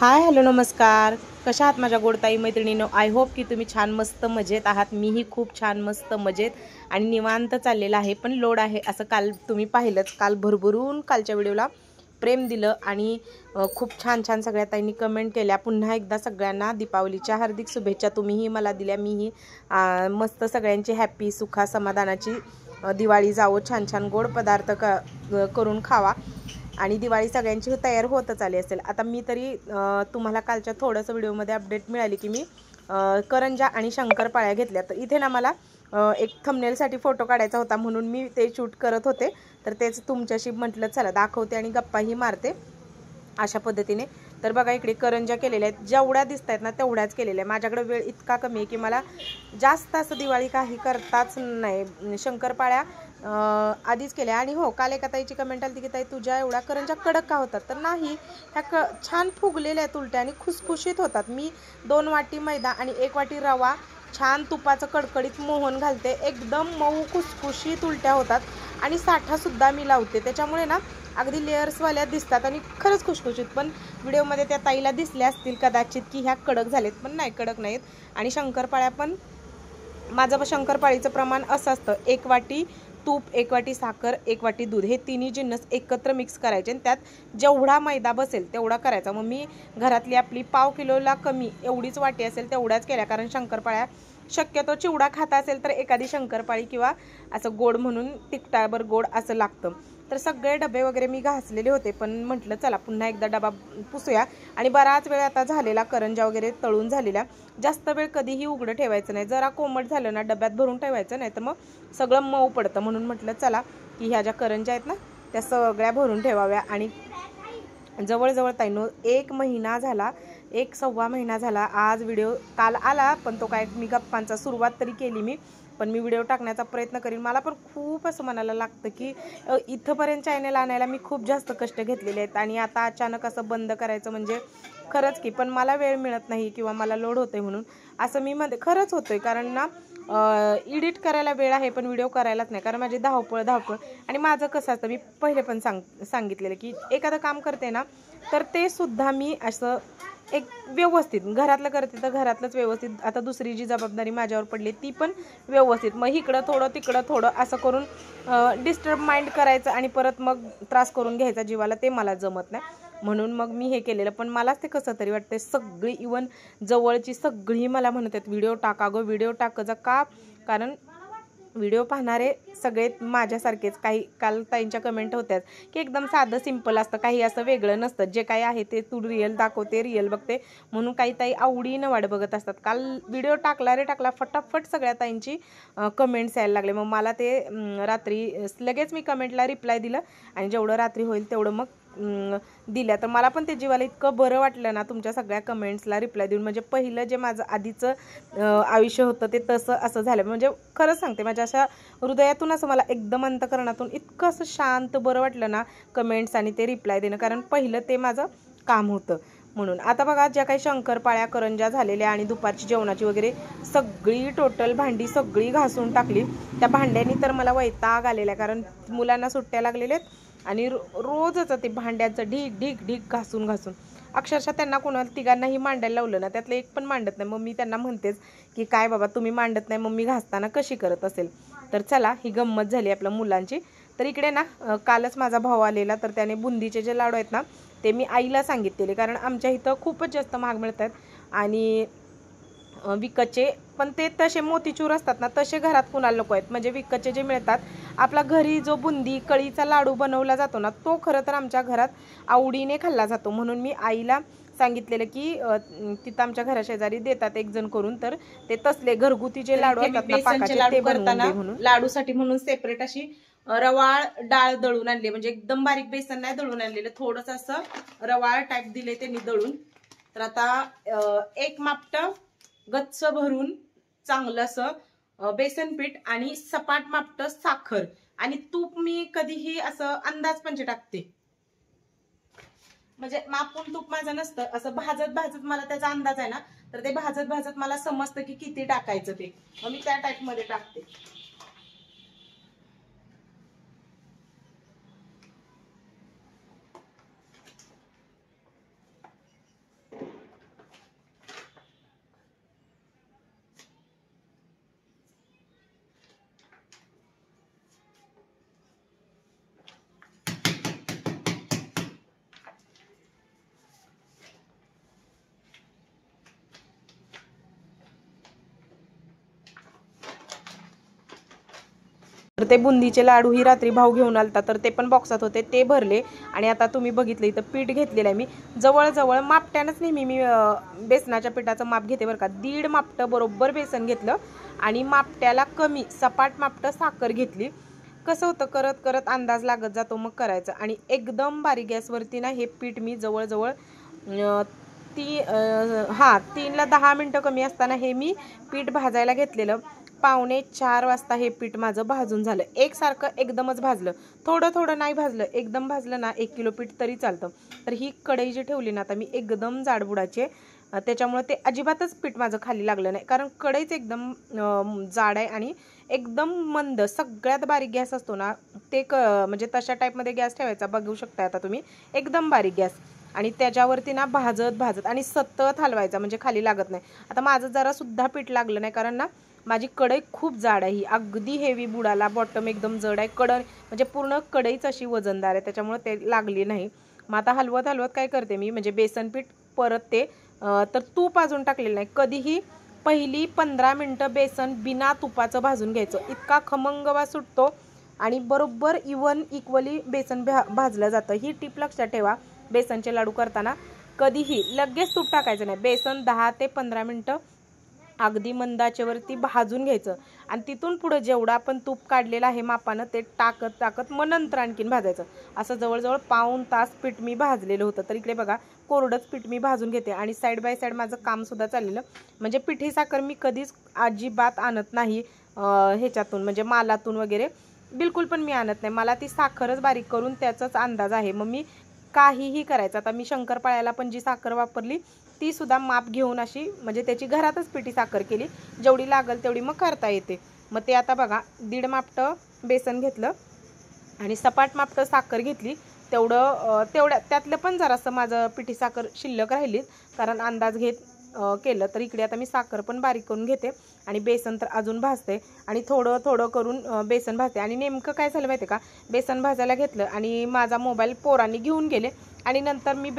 Hi hello नमस्कार. कशा आहात माझ्या गोडताई मैत्रिणींनो? आय होप की तुम्ही छान मस्त मजेत आहात. मीही खूप छान मस्त मजेत आणि निवांत चाललेला आहे. पण लोड आहे असं काल तुम्ही पाहिलंच. काल भरभरून कालच्या व्हिडिओला प्रेम दिलं आणि खूप छान छान सगळ्या ताईंनी कमेंट केल्या. पुन्हा एकदा सगळ्यांना दीपावलीच्या हार्दिक शुभेच्छा. तुम्हीही मला दिल्या. मीही मस्त सगळ्यांची हॅपी सुखा समाधानाची दिवाळी जावो. छान छान गोड पदार्थ करून खावा आणि दिवाळी सगळ्यांची तयार होतच आली असेल. आता मी तरी तुम्हाला कालच्या थोडंसं व्हिडिओमध्ये अपडेट मिळाली की मी करंजा आणि शंकरपाळ्या घेतल्या. तर इथे ना मला एक थंबनेलसाठी फोटो काढायचा होता म्हणून मी ते शूट करत होते. तर तेच तुमच्याशी म्हटलं चला दाखवते आणि गप्पाही मारते अशा पद्धतीने. तर बघा इकडे करंजा केलेल्या आहेत. जेवढ्या दिसत आहेत ना तेवढ्याच केलेल्या आहे. माझ्याकडे वेळ इतका कमी आहे की मला जास्त असं दिवाळी काही करताच नाही. शंकरपाळ्या आधीच केल्या आणि हो काल एका ताईची कमेंट आली की ताई तुझ्या एवढ्या करंजा कडक का होतात? तर नाही, ह्या छान फुगलेल्या आहेत उलट्या आणि खुसखुशीत होतात. मी 2 वाटी मैदा आणि 1 वाटी रवा छान तुपाचं कडकडीत मोहन घालते. एकदम मऊ खुसखुशीत उलट्या होतात आणि साठासुद्धा मी लावते. त्याच्यामुळे ना अगदी लेअर्सवाल्या दिसतात आणि खरंच खुशखुशीत. पण व्हिडिओमध्ये त्या ताईला दिसल्या असतील कदाचित की ह्या कडक झालेत, पण नाही कडक नाहीत. आणि शंकरपाळ्या पण माझं शंकरपाळीचं प्रमाण असं असतं 1 वाटी तूप, 1 वाटी साखर, 1 वाटी दूध, हे तिन्ही जिन्नस एकत्र मिक्स करायचे आणि त्यात जेवढा मैदा बसेल तेवढा करायचा. मग मी घरातली आपली पाव किलोला कमी एवढीच वाटी असेल तेवढ्याच केल्या. कारण शंकरपाळ्या शक्यतो चिवडा खाता असेल तर एखादी शंकरपाळी किंवा असं गोड म्हणून तिखटाबर गोड असं लागतं. तर सगळे डबे वगैरे मी घासलेले होते पण म्हटलं चला पुन्हा एकदा डबा पुसूया. आणि बराच वेळ आता झालेला करंजा वगैरे तळून झालेल्या. जास्त वेळ कधीही उघडं ठेवायचं नाही. जरा कोमट झालं ना डब्यात भरून ठेवायचं, नाही तर मग सगळं मऊ पडतं. म्हणून म्हटलं चला की ह्या ज्या करंजा आहेत ना त्या सगळ्या भरून ठेवाव्या. आणि जवळजवळ ताईनो 1 महिना झाला, 1-1.25 महिना झाला. आज व्हिडिओ काल आला पण तो काय मी गप्पांचा सुरुवात तरी केली मी, पण मी व्हिडिओ टाकण्याचा प्रयत्न करीन. मला पण खूप असं म्हणायला लागतं की इथंपर्यंत चॅनल आणायला मी खूप जास्त कष्ट घेतलेले आहेत आणि आता अचानक असं बंद करायचं म्हणजे खरंच की. पण मला वेळ मिळत नाही किंवा मला लोड होतोय म्हणून असं मी मध्ये खरंच होतोय. कारण ना एडिट करायला वेळ आहे पण व्हिडिओ करायलाच नाही. कारण माझी धावपळ आणि माझं कसं असतं मी पहिले पण सांगितलेलं की एखादं काम करते ना तर ते सुद्धा मी असं एक व्यवस्थित घरातलं करते तर घरातलंच व्यवस्थित. आता दुसरी जी जबाबदारी माझ्यावर पडली ती पण व्यवस्थित. मग इकडं थोडं तिकडं थोडं असं करून डिस्टर्ब माइंड करायचं आणि परत मग त्रास करून घ्यायचा जीवाला, ते मला जमत नाही. म्हणून मग मी हे केलेलं. पण मलाच ते कसं तरी वाटते. सगळी इवन जवळची सगळी मला म्हणत आहेत व्हिडिओ टाका गं, व्हिडिओ टाक जा. का? कारण व्हिडिओ पाहणारे सगळे माझ्यासारखेच. काही काल ताईंच्या कमेंट होत्यात की एकदम साधं सिंपल असतं, काही असं वेगळं नसतं, जे काही आहे ते तू रिअल दाखवते, रिअल बघते म्हणून काही ताई आवडीनं वाट बघत असतात. काल व्हिडिओ टाकला फटाफट सगळ्या ताईंची कमेंट्स यायला लागले. मग मला ते रात्री लगेच मी कमेंटला रिप्लाय दिलं आणि जेवढं रात्री होईल तेवढं मग दिल्या. तर मला पण ते जीवाला इतकं बरं वाटलं ना तुमच्या सगळ्या कमेंट्सला रिप्लाय देऊन. म्हणजे पहिलं जे माझं आधीचं आयुष्य होतं ते तसं असं झालं. म्हणजे खरंच सांगते माझ्या अशा हृदयातून असं मला एकदम अंतकरणातून इतकं असं शांत बरं वाटलं ना कमेंट्स आणि ते रिप्लाय देणं. कारण पहिलं ते माझं काम होतं म्हणून. आता बघा ज्या काही शंकरपाळ्या करंजा झालेल्या आणि दुपारची जेवणाची वगैरे सगळी टोटल भांडी सगळी घासून टाकली. त्या भांड्यांनी तर मला वैताग आलेला. कारण मुलांना सुट्ट्या लागलेल्या आहेत आणि रोजच ते भांड्यांचं ढीग घासून अक्षरशः त्यांना कोणाला तिघांनाही मांडायला लावलं ना त्यातलं एक पण मांडत नाही. मग मी त्यांना म्हणतेच की काय बाबा तुम्ही मांडत नाही मग मी घासताना कशी करत असेल. तर चला ही गंमत झाली आपल्या मुलांची. तर इकडे ना कालच माझा भाऊ आलेला तर त्याने बुंदीचे जे लाडू आहेत ना ते मी आईला सांगितलेले. कारण आमच्या इथं खूपच जास्त महाग मिळतात आणि विकतचे पण ते तसे मोतीचूर असतात ना तसे घरात कुणाला नको आहेत. म्हणजे विकतचे जे मिळतात आपला घरी जो बुंदी कळीचा लाडू बनवला जातो ना तो खरं तर आमच्या घरात आवडीने खाल्ला जातो. म्हणून मी आईला सांगितलेलं की तिथं आमच्या घराशेजारी देतात एक जण करून, तर ते तसले घरगुती जे लाडू असतात ना पाकाचे ते बनवून दे म्हणून. लाडूसाठी म्हणून सेपरेट अशी रवाळ डाळ दळून आणली. म्हणजे एकदम बारीक बेसन नाही दळून आणलेलं, थोडंसं असं रवाळ टाईप दिले त्यांनी दळून. तर आता एक मापटं गच्च भरून चांगलं असं बेसन पीठ आणि सपाट मापटं साखर आणि तूप मी कधीही असं अंदाज पंचे टाकते. म्हणजे मापून तूप माझं नसतं, असं भाजत मला त्याचा अंदाज आहे ना तर ते भाजत मला समजतं की किती टाकायचं ते. मग मी त्या टाईप मध्ये टाकते. तर ते बुंदीचे लाडू ही रात्री भाऊ घेऊन आलता, तर ते पण बॉक्सात होते, ते भरले. आणि आता तुम्ही बघितलं इथं पीठ घेतलेलं आहे मी जवळजवळ मापट्यानंच नेहमी मी बेसनाच्या पिठाचं माप घेते बरं का. 1.5 मापटं बरोबर बेसन घेतलं आणि मापट्याला कमी सपाट मापटं साखर घेतली. कसं होतं करत करत अंदाज लागत जातो मग करायचं. आणि एकदम बारीक गॅसवरती ना हे पीठ मी जवळजवळ 3 ला 10 मिनटं कमी असताना हे मी पीठ भाजायला घेतलेलं. 3:45 वाजता हे पीठ माझं भाजून झालं. एकसारखं एकदमच भाजलं, थोडं थोडं नाही भाजलं. एकदम भाजलं ना 1 किलो पीठ तरी चालतं. तर ही कढई जी ठेवली ना आता मी एकदम जाडबुडाचे, त्याच्यामुळे ते अजिबातच पीठ माझं खाली लागलं नाही, कारण कढईच एकदम जाड आहे आणि एकदम मंद. सगळ्यात बारीक गॅस असतो ना ते म्हणजे तशा टाईपमध्ये गॅस ठेवायचा. बघू शकता आता तुम्ही एकदम बारीक गॅस. आणि त्याच्यावरती ना भाजत आणि सतत हलवायचा म्हणजे खाली लागत नाही. आता माझं जरासुद्धा पीठ लागलं नाही, कारण ना माझी कढई खूप जाड आहे, ही अगदी हेवी बुडाला. बॉटम एकदम जड आहे, म्हणजे पूर्ण कढईच अशी वजनदार आहे, त्याच्यामुळे ते लागली नाही. मग आता हलवत काय करते मी, म्हणजे बेसन पीठ परत ते तर तूप अजून टाकलेलं नाही. कधीही पहिली 15 मिनटं बेसन बिना तुपाचं भाजून घ्यायचं, इतका खमंग वास सुटतो आणि बरोबर इक्वली बेसन भाजलं जातं. ही टिप लक्षात ठेवा. बेसनचे लाडू करताना कधीही लगेच तूप टाकायचं नाही. बेसन 10 ते 15 मिनटं अगदी मंद आचेवरती भाजून घ्यायचं आणि तिथून पुढे जेवढं आपण तूप काढलेलं आहे मापानं ते टाकत मग नंतर आणखीन भाजायचं. असं जवळजवळ पाऊण तास पीठ मी भाजलेलं होतं. तर इकडे बघा कोरडंच पीठ मी भाजून घेते आणि साईड बाय साईड माझं कामसुद्धा चाललेलं. म्हणजे पिठी साखर मी कधीच अजिबात आणत नाही ह्याच्यातून, म्हणजे मालातून वगैरे बिलकुल पण मी आणत नाही. मला ती साखरच बारीक करून त्याचाच अंदाज आहे. मग मी काहीही करायचं. आता मी शंकरपाळ्याला पण जी साखर वापरली ती सुद्धा माप घेऊन अशी, म्हणजे त्याची घरातच पिठी साखर केली, जेवढी लागल तेवढी मग करता येते. मग ते आता बघा 1.5 मापटं बेसन घेतलं आणि सपाट मापटं साखर घेतली. तेवढ्या त्यातलं पण जरासं माझं पिठी साखर शिल्लक राहिली, कारण अंदाज घेत केलं. तर इकडे आता मी साखर पण बारीक करून घेते आणि बेसन तर अजून भाजते आणि थोडं करून बेसन भाजते. आणि नेमकं काय झालं माहिती का, बेसन भाजायला घेतलं आणि माझा मोबाईल पोरांनी घेऊन गेले आणि नंतर मी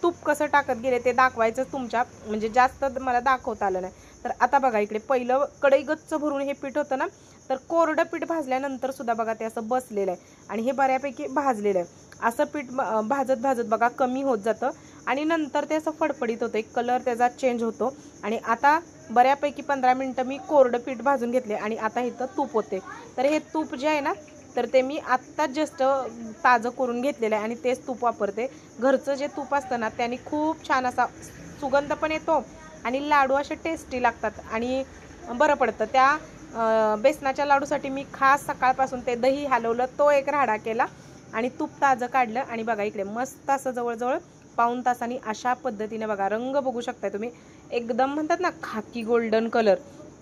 तूप कसं टाकत गेले ते दाखवायचं तुमच्या, म्हणजे जास्त मला दाखवता आलं नाही. तर आता बघा इकडे पहिलं कढई गच्च भरून हे पीठ होतं ना, तर कोरडं पीठ भाजल्यानंतर सुद्धा बघा ते असं बसलेलं आहे आणि हे बऱ्यापैकी भाजलेलं आहे. असं पीठ भाजत बघा कमी होत जातं आणि नंतर ते असं फडफडीत होतं, एक कलर त्याचा चेंज होतो. आणि आता बऱ्यापैकी 15 मिनटं मी कोरडं पीठ भाजून घेतले आणि आता इथं तूप होते. तर हे तूप जे आहे ना, तर ते मी आत्ताच जस्ट ताजं करून घेतलेलं आहे आणि तेच तूप वापरते. घरचं जे तूप असतं ना त्याने खूप छान असा सुगंध पण येतो आणि लाडू असे टेस्टी लागतात आणि बरं पडतं. त्या बेसनाच्या लाडूसाठी मी खास सकाळपासून ते दही हलवलं, तो एक राडा केला आणि तूप ताजं काढलं. आणि बघा इकडे मस्त असं जवळजवळ पाऊण तासांनी अशा पद्धतीने बघा रंग बघू शकताय तुम्ही, एकदम म्हणतात ना खाकी गोल्डन कलर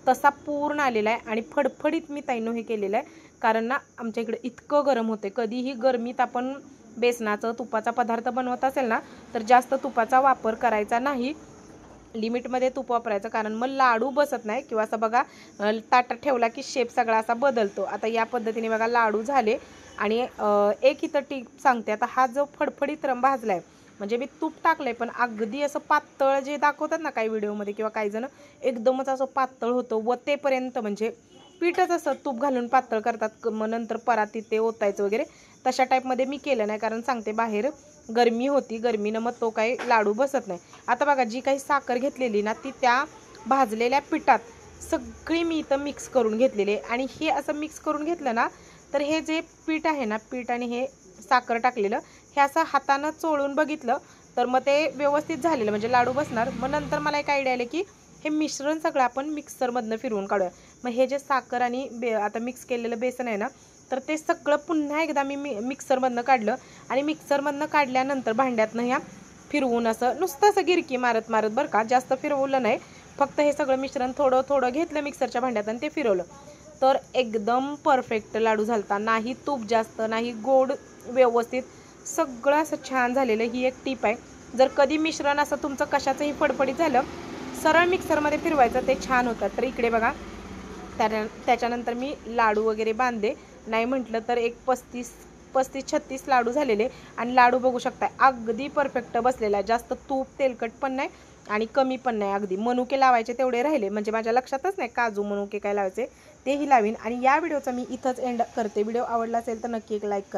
तसा पूर्ण आलेला आहे. आणि फडफडीत मी ताईनो हे केलेलं आहे, कारण ना आमच्या इकडे इतकं गरम होते. कधीही गरमीत आपण बेसनाचं तुपाचा पदार्थ बनवत असेल ना, तर जास्त तुपाचा वापर करायचा नाही, लिमिटमध्ये तूप वापरायचं, कारण मग लाडू बसत नाही किंवा असं बघा ताटात ठेवला की शेप सगळा असा बदलतो. आता या पद्धतीने बघा लाडू झाले. आणि एक इथं टीप सांगते, आता हा जो फडफडीत भाजला आहे, म्हणजे मी तूप टाकलंय पण अगदी असं पातळ जे दाखवतात ना काही व्हिडिओमध्ये किंवा काही जण एकदमच असं पातळ होतं वतेपर्यंत, म्हणजे पीठच असं तूप घालून पातळ करतात मग नंतर परातीत ते ओतायचं वगैरे, तशा टाईपमध्ये मी केलं नाही, कारण सांगते बाहेर गरमी होती, गरमीनं मग तो काही लाडू बसत नाही. आता बघा जी काही साखर घेतलेली ना ती त्या भाजलेल्या पिठात सगळी मी इथं मिक्स करून घेतलेली आहे. आणि हे असं मिक्स करून घेतलं ना, तर हे जे पीठ आहे ना, पीठ आणि हे साखर टाकलेलं हे असं हातानं चोळून बघितलं तर मग ते व्यवस्थित झालेलं, म्हणजे लाडू बसणार. मग नंतर मला एक आयडिया आली की हे मिश्रण सगळं आपण मिक्सरमधनं फिरवून काढूया. मग हे जे साखर आणि आता मिक्स केलेलं बेसन आहे ना, तर ते सगळं पुन्हा एकदा मी मिक्सरमधनं काढलं आणि मिक्सरमधनं काढल्यानंतर भांड्यातनं ह्या फिरवून असं नुसतं असं गिरकी मारत बरं का, जास्त फिरवलं नाही, फक्त हे सगळं मिश्रण थोडं घेतलं मिक्सरच्या भांड्यात आणि ते फिरवलं. तर एकदम परफेक्ट लाडू झालता. नाही तूप जास्त, नाही गोड, व्यवस्थित सगळं असं छान झालेलं. ही एक टीप आहे. जर कधी मिश्रण असं तुमचं कशाचंही फडफडीत झालं, सरळ मिक्सरमध्ये फिरवायचं, ते छान होतात. तर इकडे बघा त्याच्यानंतर मी लाडू वगैरे बांधले, नाही म्हटलं तर एक 35-36 लाडू झालेले. आणि लाडू बघू शकताय अगदी परफेक्ट बसलेला आहे, जास्त तूप तेलकट पण नाही आणि कमी पण नाही. अगदी मनुके लावायचे तेवढे राहिले, म्हणजे माझ्या लक्षातच नाही काजू मनुके काय लावायचे, तेही लावीन. आणि या व्हिडिओचा मी इथंच एंड करते. व्हिडिओ आवडला असेल तर नक्की एक लाईक करा.